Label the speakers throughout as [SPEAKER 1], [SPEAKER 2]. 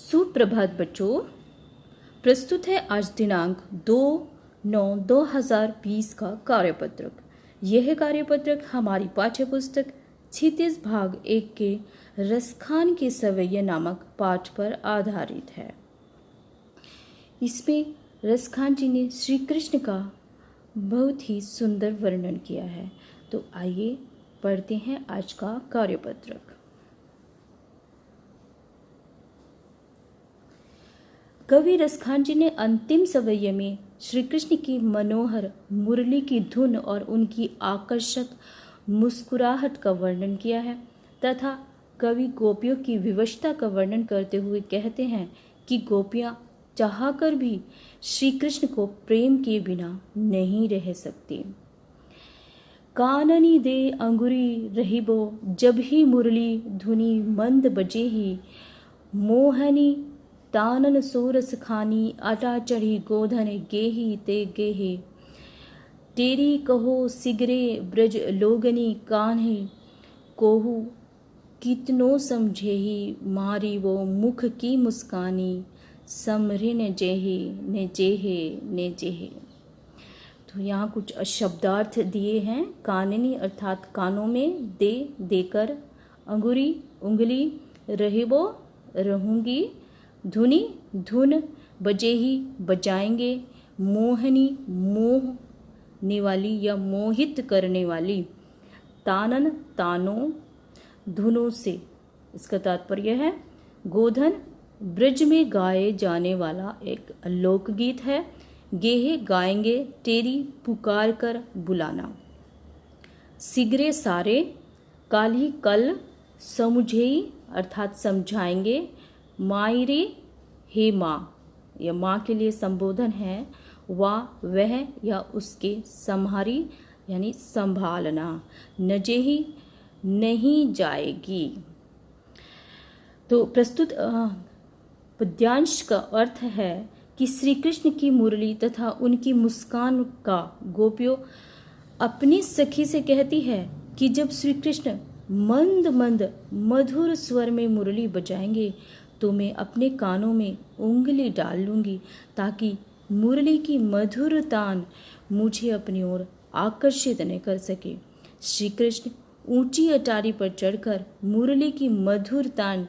[SPEAKER 1] सुप्रभात बच्चों। प्रस्तुत है आज दिनांक 2/9/2020 का कार्यपत्रक। यह कार्यपत्रक हमारी पाठ्य पुस्तक क्षितिज भाग 1 के रसखान के सवैया नामक पाठ पर आधारित है। इसमें रसखान जी ने श्री कृष्ण का बहुत ही सुंदर वर्णन किया है। तो आइए पढ़ते हैं आज का कार्यपत्रक। कवि रसखान जी ने अंतिम सवैये में श्री कृष्ण की मनोहर मुरली की धुन और उनकी आकर्षक मुस्कुराहट का वर्णन किया है तथा कवि गोपियों की विवशता का वर्णन करते हुए कहते हैं कि गोपियां चाहकर भी श्री कृष्ण को प्रेम के बिना नहीं रह सकती। काननी दे अंगुरी रहिबो जब ही मुरली धुनी मंद बजे ही, मोहनी तानन सोरस खानी आटा चढ़ी गोधन गेही ते गेहे, तेरी कहो सिगरे ब्रज लोगनी कान्हे, कोहू कितनो समझेही मारी वो मुख की मुस्कानी, समरिन जेहे ने जेहे ने जेहे। तो यहाँ कुछ शब्दार्थ दिए हैं। काननी अर्थात कानों में, दे देकर, अंगुरी उंगली, रहिबो रहूंगी, धुनी धुन, बजे ही बजाएंगे, मोहनी मोहने वाली या मोहित करने वाली, तानन तानों धुनों से, इसका तात्पर्य है गोधन ब्रज में गाए जाने वाला एक लोकगीत है। गेहे गाएंगे, तेरी पुकार कर बुलाना, सिगरे सारे, काली कल, समुझेई अर्थात समझाएंगे, मायरे हे माँ, यह माँ के लिए संबोधन है, वाह वह या उसके, संहारी यानी संभालना, नजेही नहीं जाएगी। तो प्रस्तुत पद्यांश का अर्थ है कि श्री कृष्ण की मुरली तथा उनकी मुस्कान का गोपियों अपनी सखी से कहती है कि जब श्री कृष्ण मंद मंद मधुर स्वर में मुरली बजाएंगे तो मैं अपने कानों में उंगली डाल लूंगी ताकि मुरली की मधुर तान मुझे अपनी ओर आकर्षित न कर सके। श्री कृष्ण ऊंची अटारी पर चढ़कर मुरली की मधुर तान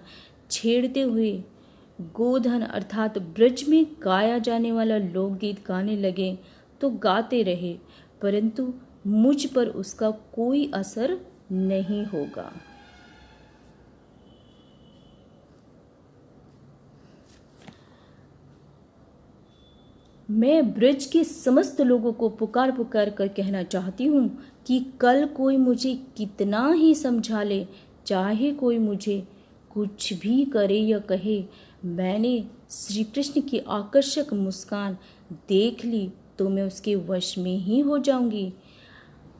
[SPEAKER 1] छेड़ते हुए गोधन अर्थात ब्रज में गाया जाने वाला लोकगीत गाने लगे तो गाते रहे, परंतु मुझ पर उसका कोई असर नहीं होगा। मैं ब्रज के समस्त लोगों को पुकार पुकार कर कहना चाहती हूँ कि कल कोई मुझे कितना ही समझा ले, चाहे कोई मुझे कुछ भी करे या कहे, मैंने श्री कृष्ण की आकर्षक मुस्कान देख ली तो मैं उसके वश में ही हो जाऊंगी।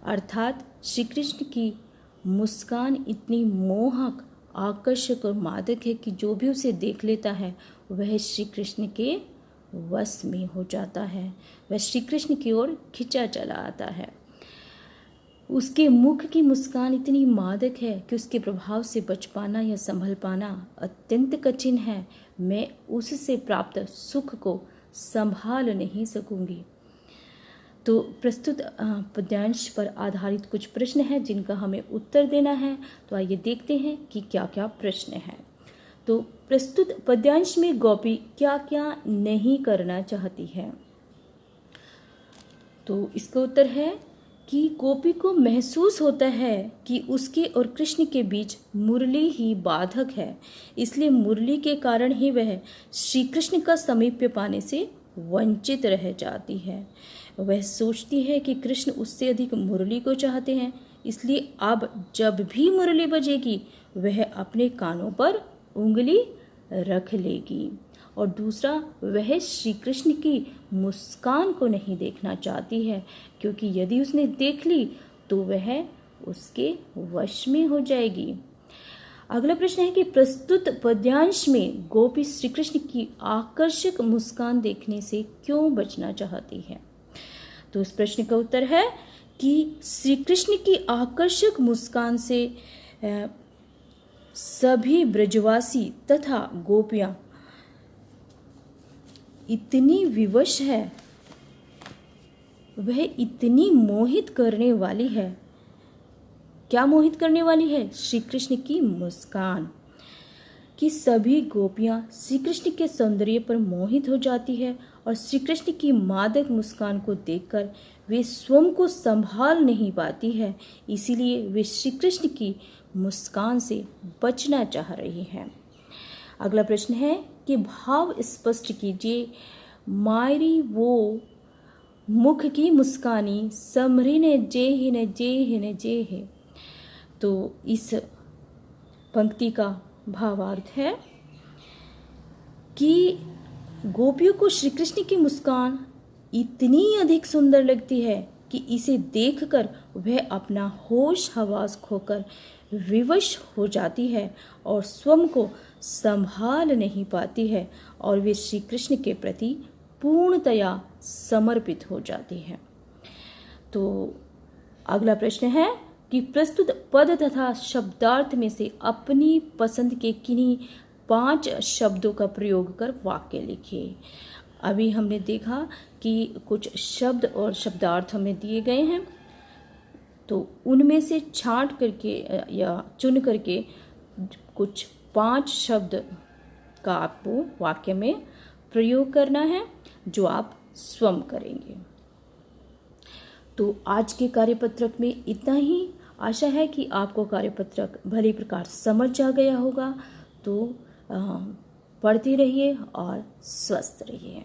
[SPEAKER 1] अर्थात श्री कृष्ण की मुस्कान इतनी मोहक, आकर्षक और मादक है कि जो भी उसे देख लेता है वह श्री कृष्ण के वश में हो जाता है, वह श्री कृष्ण की ओर खिंचा चला आता है। उसके मुख की मुस्कान इतनी मादक है कि उसके प्रभाव से बच पाना या संभल पाना अत्यंत कठिन है। मैं उससे प्राप्त सुख को संभाल नहीं सकूंगी। तो प्रस्तुत पद्यांश पर आधारित कुछ प्रश्न हैं जिनका हमें उत्तर देना है। तो आइए देखते हैं कि क्या क्या प्रश्न हैं। तो प्रस्तुत पद्यांश में गोपी क्या क्या नहीं करना चाहती है। तो इसका उत्तर है कि गोपी को महसूस होता है कि उसके और कृष्ण के बीच मुरली ही बाधक है, इसलिए मुरली के कारण ही वह श्री कृष्ण का समीप्य पाने से वंचित रह जाती है। वह सोचती है कि कृष्ण उससे अधिक मुरली को चाहते हैं, इसलिए अब जब भी मुरली बजेगी वह अपने कानों पर उंगली रख लेगी। और दूसरा, वह श्री कृष्ण की मुस्कान को नहीं देखना चाहती है, क्योंकि यदि उसने देख ली तो वह उसके वश में हो जाएगी। अगला प्रश्न है कि प्रस्तुत पद्यांश में गोपी श्री कृष्ण की आकर्षक मुस्कान देखने से क्यों बचना चाहती है। तो इस प्रश्न का उत्तर है कि श्री कृष्ण की आकर्षक मुस्कान से सभी ब्रजवासी तथा गोपियां इतनी विवश है, वह इतनी मोहित करने वाली है। क्या मोहित करने वाली है? श्री कृष्ण की मुस्कान, कि सभी गोपियां श्री कृष्ण के सौंदर्य पर मोहित हो जाती है और श्री कृष्ण की मादक मुस्कान को देखकर वे स्वयं को संभाल नहीं पाती है, इसीलिए वे श्री कृष्ण की मुस्कान से बचना चाह रही हैं। अगला प्रश्न है कि भाव स्पष्ट कीजिए। मायरी वो मुख की मुस्कानी, समरिन जेहिन जेहिन जेहे। तो इस पंक्ति का भावार्थ है कि गोपियों को श्री कृष्ण की मुस्कान इतनी अधिक सुंदर लगती है कि इसे देखकर वह अपना होश हवास खोकर विवश हो जाती है और स्वयं को संभाल नहीं पाती है और वे श्री कृष्ण के प्रति पूर्णतया समर्पित हो जाती है। तो अगला प्रश्न है कि प्रस्तुत पद तथा शब्दार्थ में से अपनी पसंद के किन्हीं 5 शब्दों का प्रयोग कर वाक्य लिखिए। अभी हमने देखा कि कुछ शब्द और शब्दार्थ हमें दिए गए हैं, तो उनमें से छांट करके या चुन करके कुछ 5 शब्द का आपको वाक्य में प्रयोग करना है, जो आप स्वयं करेंगे। तो आज के कार्यपत्रक में इतना ही। आशा है कि आपको कार्यपत्रक भली प्रकार समझ आ गया होगा। तो पढ़ते रहिए और स्वस्थ रहिए।